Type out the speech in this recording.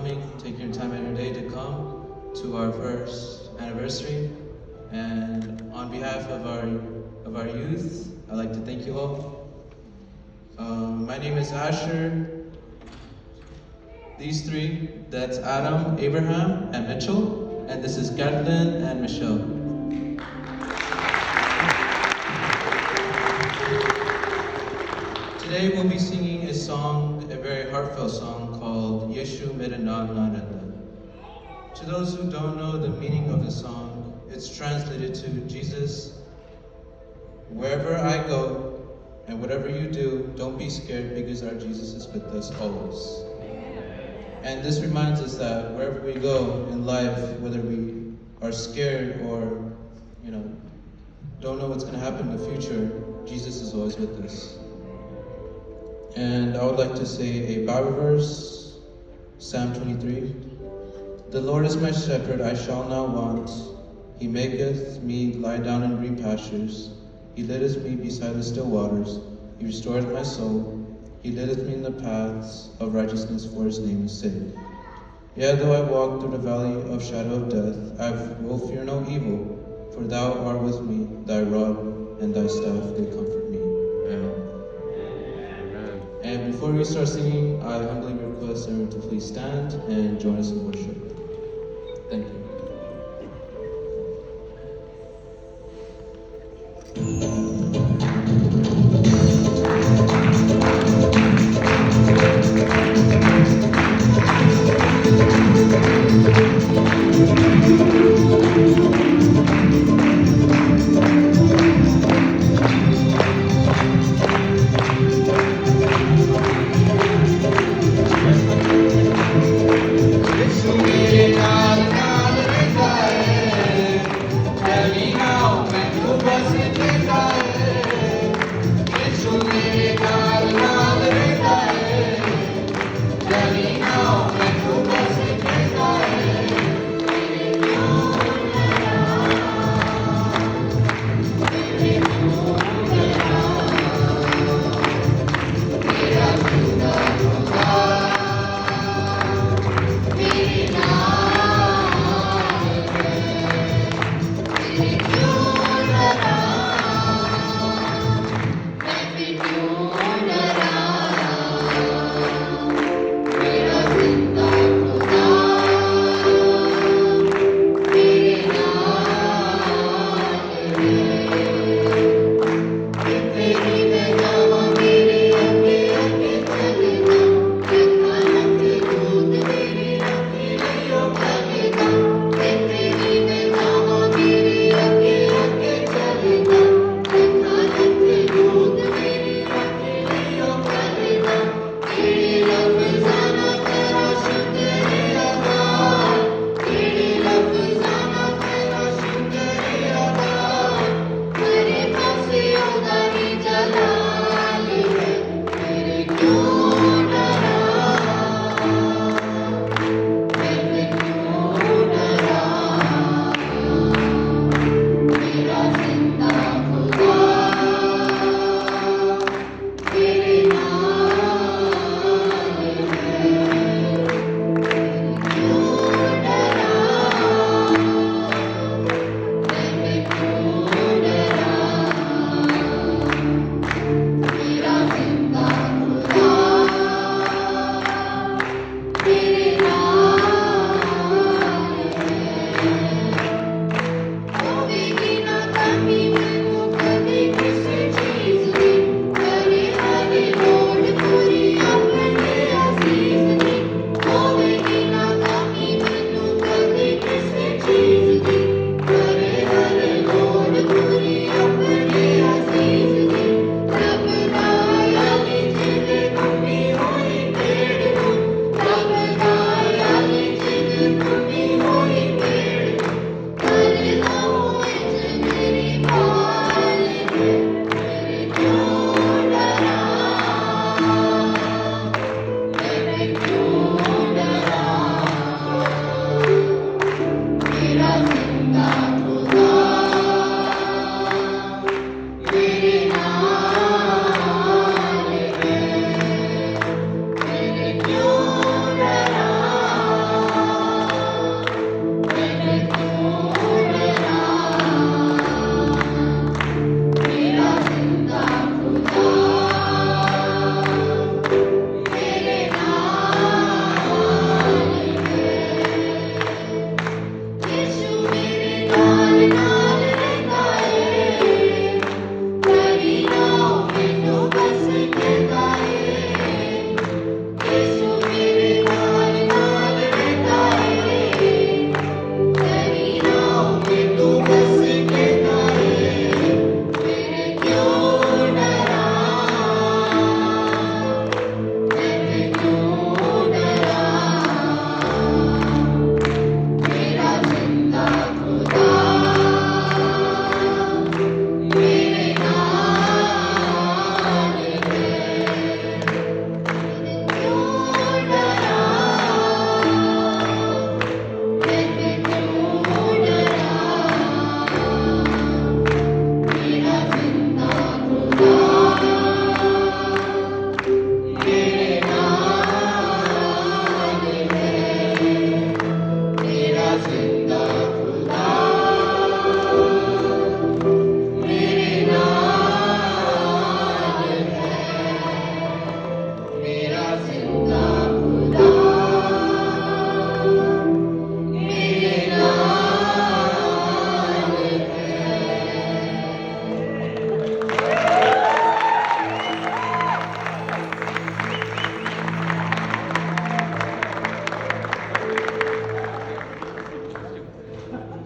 coming, taking your time out of your day to come to our first anniversary. And on behalf of our youth, I'd like to thank you all. My name is Asher. These three, that's Adam, Abraham, and Mitchell. And this is Kathleen and Michelle. Today we'll be singing a song, a very heartfelt song called Yeshu Merenam Naranda. To those who don't know the meaning of the song, it's translated to Jesus, wherever I go and whatever you do, don't be scared because our Jesus is with us always. And this reminds us that wherever we go in life, whether we are scared or, don't know what's going to happen in the future, Jesus is always with us. And I would like to say a Bible verse, Psalm 23. The Lord is my shepherd, I shall not want. He maketh me lie down in green pastures. He leadeth me beside the still waters. He restoreth my soul. He leadeth me in the paths of righteousness for his name's sake. Yea, though I walk through the valley of shadow of death, I will fear no evil, for thou art with me, thy rod and thy staff, they comfort me. Amen. And before we start singing, I humbly request everyone to please stand and join us in worship. Thank you.